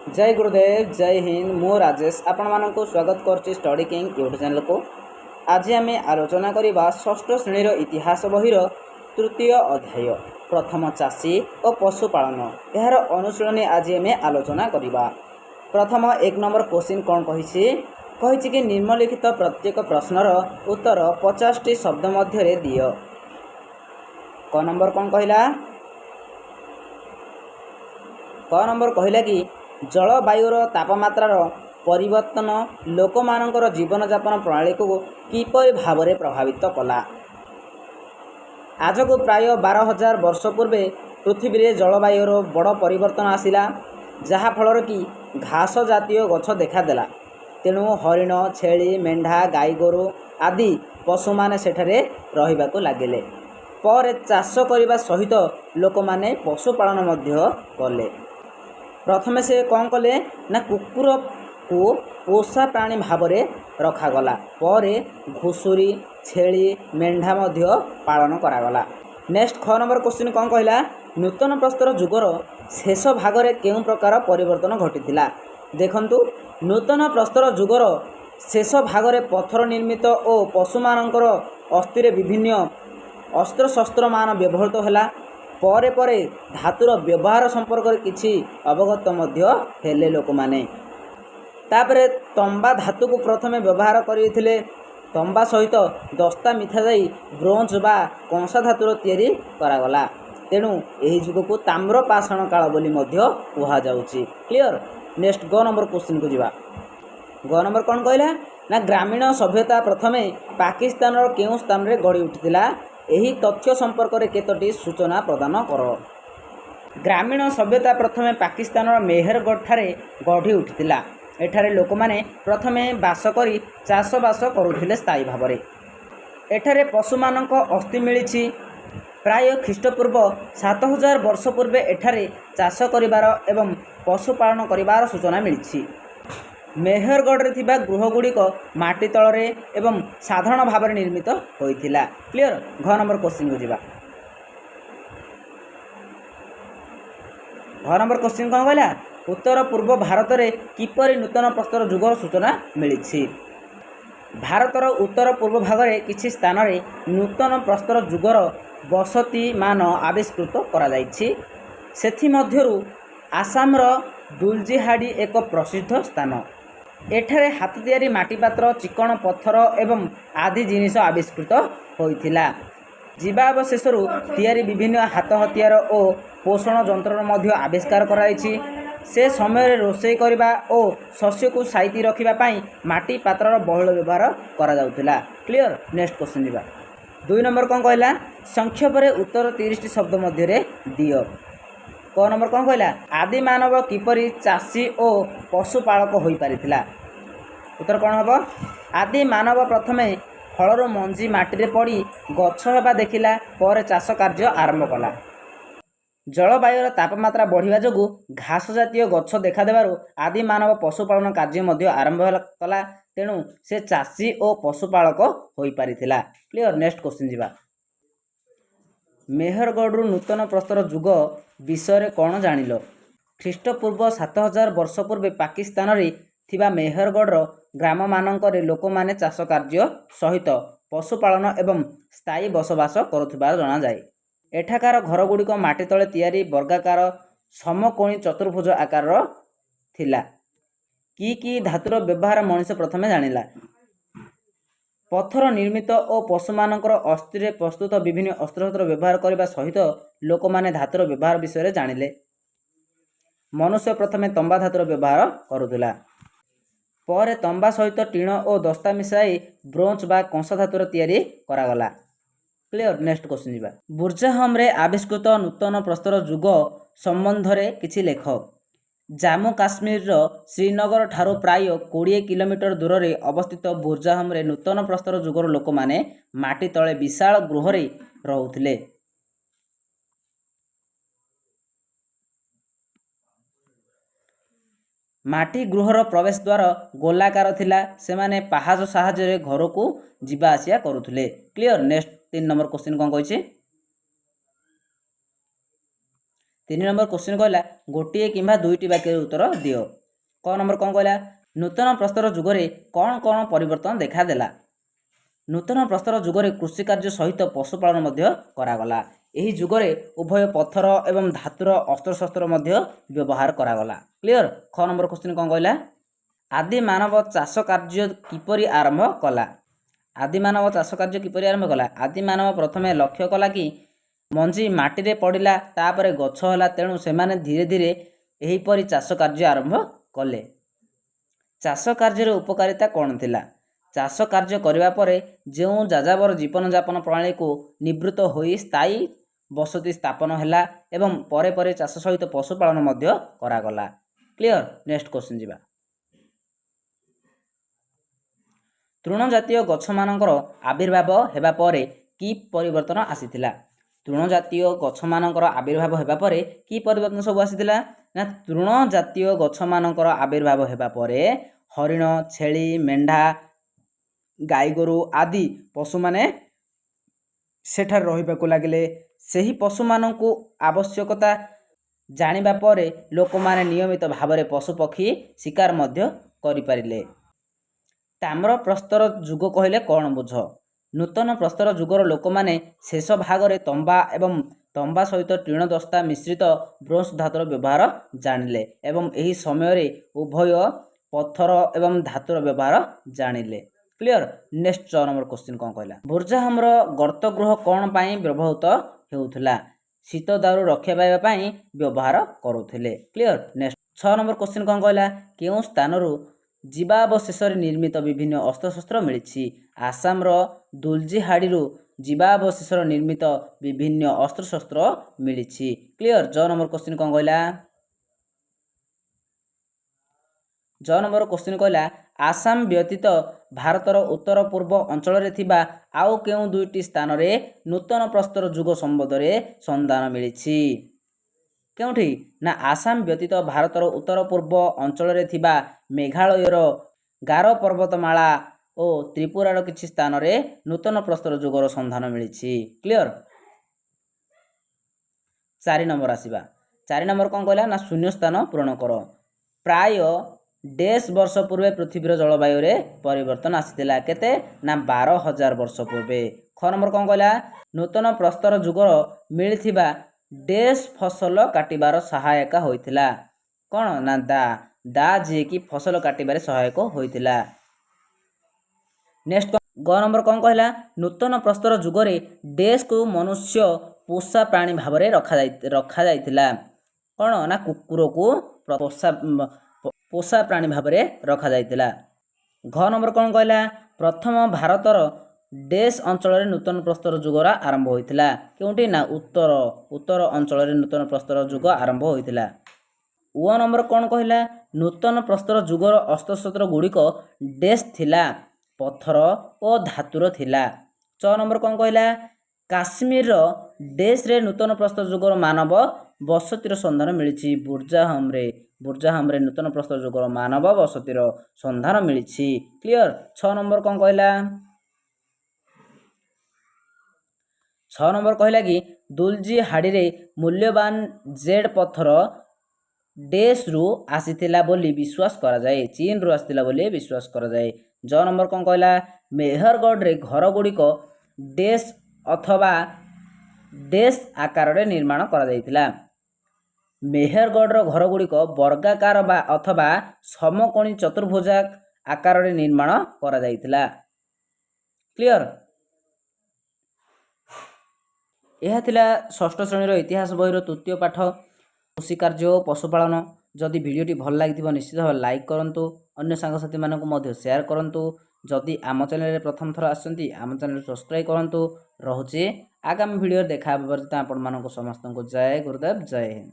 जय गुरुदेव जय हिंद मु राजेश आपण मानक स्वागत करछि स्टडी किंग यूट्यूब चैनल को। आज आम आलोचना करवा षष्ठ श्रेणीर इतिहास बहिर तृतीय अध्याय प्रथम चाषी और पशुपालन यार अनुशीलनी आज आम आलोचना करवा। प्रथम एक नंबर क्वेश्चन कौन कही कि निम्नलिखित प्रत्येक प्रश्नर उत्तर 50टी शब्द मध्य दियो। क नंबर कौन कहला क नंबर कहला कि जलवायुर तापमात्रार परिवर्तन लोक मानकर जीवन यापन प्रणाली को किपरि भाव में प्रभावित कला। आज को प्राय 12,000 वर्ष पूर्वे पृथ्वी रे जलवायुर बड़ परिवर्तन आसिला जहा फल कि घास जातीय गछ देखादेला। तेणु हरिण छेली मेंढा गाई गोरु आदि पशु माने सेठारे रहिबाकु लागिले। पर चाष करने सहित लोक माने पशुपालन मध्य कले। प्रथमे से कौन कले ना कुकुर को पोषा प्राणी भाव में रखागला। पर घुषुरी छेली मेंढा मध्य पालन करागला। नेक्स्ट ख नंबर क्वेश्चन कौन कहला नूतन प्रस्तर जुगर शेष भाग में केउं प्रकार परिवर्तन घटिथिला। देखंतु नूतन प्रस्तर जुगर शेष भाग में पत्थर निर्मित और पशुमानंकर अस्थिरे विभिन्न अस्त्र शस्त्र मान व्यवहृत होला। परे परे धातुर व्यवहार संपर्क किछि अवगत मध्य हेले लोक माने। तापरे तंबा धातु को प्रथमे व्यवहार करिथिले। तंबा सहित दस्ता मिथा जाई ब्रोंज बा कंसा धातुर तैयारी करागला। तेणु एही जुग को ताम्र पाषाण काल बोली मध्य कुहा जाउची। क्लियर। नेक्स्ट ग नंबर क्वेश्चन को जिबा। ग नंबर कौन कहला ना ग्रामीण सभ्यता प्रथमे पाकिस्तान रो केउ स्थान रे गढ़ी उठिथिला। एही तथ्य संपर्क में केतोटी सूचना प्रदान कर। ग्रामीण सभ्यता प्रथमे पाकिस्तान मेहरगढ़ ठारे गढ़ी उठिथिला। एठारे लोक माने प्रथमे बास करी चाषबास करुथिले स्थायी भाव में। एठारे पशुमानक अस्थि मिलिछि। प्राय ख्रीष्टपूर्व 7,000 वर्ष पूर्वे एठारे चाष करिवार एवं पशुपालन करिवार सूचना मिलिछि। मेहरगढ़ रे थिबा गृहगुड़िक माटी तलरे एवं साधारण भाव में निर्मित होइथिला। क्लियर। घ नंबर क्वेश्चन को जिबा। घ नंबर क्वेश्चन कौन कहला उत्तर पूर्व भारत में किपरि नूतन प्रस्तर जुगर सूचना मिलिछि। भारतर उत्तर पूर्व भाग में किछि स्थान रे नूतन प्रस्तर जुगर बसती मान आविष्कृत करा जाइछि। सेथि मध्यरु आसामर दुलजीहाड़ी एक प्रसिद्ध स्थान। एठारे हाथ तैयारी माटी पात्र चिकण पत्थर एवं आदि जिनिष आविष्कृत होइथिला। जीवावशेषरू तैयारी विभिन्न हाथ हथियार और पोषण यंत्र मध्य आविष्कार कराइछि। से समय रोषेई करबा और शस्य को साइती रखिबा पाई माटी पात्रर बहुल व्यवहार करा जाउथिला। क्लियर। नेक्स्ट क्वेश्चन दिबा। 2 नंबर कौन कहला संक्षेप रे उत्तर 30टी शब्द मध्य रे दियो। क नंबर कौन कहला आदि मानव किपरि चाषी और पशुपालक होई पारिथिला। उत्तर कौन हम आदि मानव प्रथमे फलर मंजी माटी पड़ी गछ हेबा देखिला पर चाष कार्य आरंभ कला। जलवायुर तापमात्रा बढ़िया जोगु घास जातीय गछ देखा देबारु आदि मानव पशुपालन कार्य मध्य आरंभ कला। तेणु से चाषी और पशुपालक होई पारिथिला। क्लियर। नेक्स्ट क्वेश्चन जिबा। मेहरगढ़ नूतन प्रस्तर जुग विषय कौन जानिल। ख्रीष्टपूर्व 7,000 वर्ष पूर्वे पाकिस्तान रे थिबा मेहरगढ़ ग्राम मानकरे लोक माने चाष कार्य सहित पशुपालन एवं स्थायी बसवास करुथिबार जणा जाए। एठाकार घर गुड़िक माटी तले तैयारी वर्गाकार समकोणी चतुर्भुज आकार थिला। कि धातुर व्यवहार मनुष्य प्रथमे जानिला। पत्थर निर्मित और पशुमानकर अस्थिरे प्रस्तुत विभिन्न अस्त्रशस्त्र व्यवहार करने सहित लोक माने धातुर व्यवहार विषय जानिले। मनुष्य प्रथमे तंबा धातुर व्यवहार करुथिला। पर तंबा सहित टीण और दस्ता मिसाई ब्रोंज बा कंसा धातुर तैयारी करागला। क्लियर। नेक्स्ट क्वेश्चन जिबा। बुर्जाहम रे आविष्कृत नूतन प्रस्तर जुग संबंध रे किछि लेख। जम्मू काश्मीर श्रीनगर ठारो प्राय 20 किलोमीटर दूर रे अवस्थित बुर्जाहम रे नूतन प्रस्तर जुगर लोक माने माटी तले विशाल गृह रे रहुथिले। माटी गृहर प्रवेश द्वार गोलाकार थिला। से माने पहाज साहाय्य घर को जीवा आसिया करुथिले। क्लियर। नेक्स्ट 3 नंबर क्वेश्चन कौन कहिछि 3 नंबर क्वेश्चन कहला गोटे किंबा दुईटी वाक्य उत्तर दियो। क नंबर कौन कहला नूतन प्रस्तर जुगरे कौन कौन परिवर्तन देखादेला। नूतन प्रस्तर जुगरे कृषि कार्य सहित पशुपालन मध्य करागला। एही जुगरे उभय पत्थर एवं धातुर अस्त्रशस्त्र मध्य व्यवहार करागला। क्लियर। ख नंबर क्वेश्चन कौन कहला आदि मानव चाष कार्य किपरि आरंभ कला। आदि मानव चाष कार्य किपरि आरंभ कला। आदि मानव प्रथमे लक्ष्य कला कि मंजी माटी रे पड़िला तापरे गछ होला तेणु सेमाने धीरे धीरे एहीपरि चाष कार्य आरंभ कले। चाष कार्यर उपकारिता कौन थिला। चाष कार्य करिवा परे जो जाजाबर जीवन यापन प्रणाली को निवृत्त होई स्थायी बसति स्थापन हैला एवं परे परे चाष सहित पशुपालन मध्य करागला। क्लियर। नेक्स्ट क्वेश्चन जीवा। तृण जातीय गछ मानकर आविर्भाव हेबा परे की परिवर्तन आसीथिला। तृण जातीय गछ मानकर आविर्भाव हेबा परे की परिवर्तन सब आसीथिला ना तृण जातीय गछ मानकर आविर्भाव हेबा परे हरिण छेली मेंढा गाई गोरु आदि पशु माने सेठार रहिबाकु लागिले। सेही पशु मानकु आवश्यकता जानिबा परे लोक माने नियमित भावरे पशु पक्षी शिकार मध्य करि पारिले। ताम्र प्रस्तर जुग कहले कौन बुझ। नूतन प्रस्तर जुगर लोक माने शेष भागरे तंबा एवं तंबा सहित टीण दस्ता मिश्रित ब्रोंज धातुर व्यवहार जानिले एवं एही समय रे उभय पत्थर एवं धातुर व्यवहार जानिले। क्लियर। नेक्स्ट 6 नंबर क्वेश्चन कौन कहला बुर्जाहमर गर्त गृह कौन पाई व्यवहृत हेउथला। शीत दारू रक्षा पाइबा पाई व्यवहार करुथिले। क्लियर। नेक्स्ट 6 नंबर क्वेश्चन कौन कहला केउ स्थानरु जीवावशेष निर्मित विभिन्न अस्त्रशस्त्र मिली। आसाम दुलजीहाड़ी जीवावशेष निर्मित विभिन्न अस्त्रशस्त्र मिली। क्लियर। 6 नंबर क्वेश्चन कौन कहला 6 नंबर क्वेश्चन कहला आसाम व्यतीत भारतर उत्तर पूर्व अंचल रे थिबा आउ केउ दुईटी स्थान रे नूतन प्रस्तर जुग संबंध रे संधान मिली। केउठी ना आसाम व्यतीत भारतर उत्तर पूर्व अंचल रे थिबा मेघालयर गारो पर्वतमाला और त्रिपुरार किछि स्थान रे नूतन प्रस्तर जुगर संधान मिली। क्लियर। 4 नंबर आसीबा 4 नंबर कौन कहला ना शून्य स्थान पूरण कर। प्राय 10 वर्ष पूर्वे पृथ्वीर जलवायु रे परिवर्तन आसीथिला केते ना 12,000 वर्ष पूर्वे। ख नंबर कौन कहला नूतन प्रस्तर जुगर मिलिथिबा डेस फसल काटिबार सहायक होइथिला। कौन ना दा जे कि फसल काटिबारे सहायक होइथिला। नेक्स्ट ग नंबर कौन कहला नूतन प्रस्तर जुगरे डेस को मनुष्य पोषा प्राणी भावरे रखा जाइथिला। कौन ना कुकुर को पोषा प्राणी भावरे रखा जाइथिला। घ नंबर कौन कहला प्रथम भारतर डेस अंचल नूतन प्रस्तर जुगर आरंभ होइथिला। केउंटी ना उत्तर अंचल नूतन प्रस्तर जुग आरंभ होइथिला। उ नंबर कौन कहला नूतन प्रस्तर जुगर अस्त्रशस्त्र गुड़िक डेस थिला पत्थर और धातुर थिला। 6 नंबर कौन कहला काश्मीर डेस रे नूतन प्रस्तर जुगर मानव बसतिर संधान मिली। बुर्जाहम रे नूतन प्रस्तर जुगर मानव बसतिर संधान मिली। क्लियर। 6 नंबर कौन कहला 6 नंबर कहला कि दुलजीहाड़ी रे मूल्यवान जेड पत्थर डेस रु आसीथिला बोली विश्वास करा जाए। चीन रु आसीथिला बोली विश्वास करा जाए। 6 नंबर कौन कहला मेहरगढ़ रे घर गुड़िक डेस अथवा डेस आकार रे निर्माण करा जाइथिला। मेहरगढ़ रो घर गुड़िक वर्गाकार बा अथवा समकोणी चतुर्भुजा आकार रे निर्माण करा जाइथिला। क्लियर। यह थिला षष्ठ श्रेणी इतिहास बहिर तृतीय पाठ कृषि कार्य पशुपालन। जदि वीडियोटी भल लगी निश्चित भाव लाइक करूँ अन्य सांगसाथी मानक शेयर करूँ। जदि आम चैनल प्रथम थर आसछंती आम चैनल सब्सक्राइब करूँ। रहुचे आगामी वीडियो देखा पर्यंत आपण मानक समस्त जय गुरुदेव जय हिंद।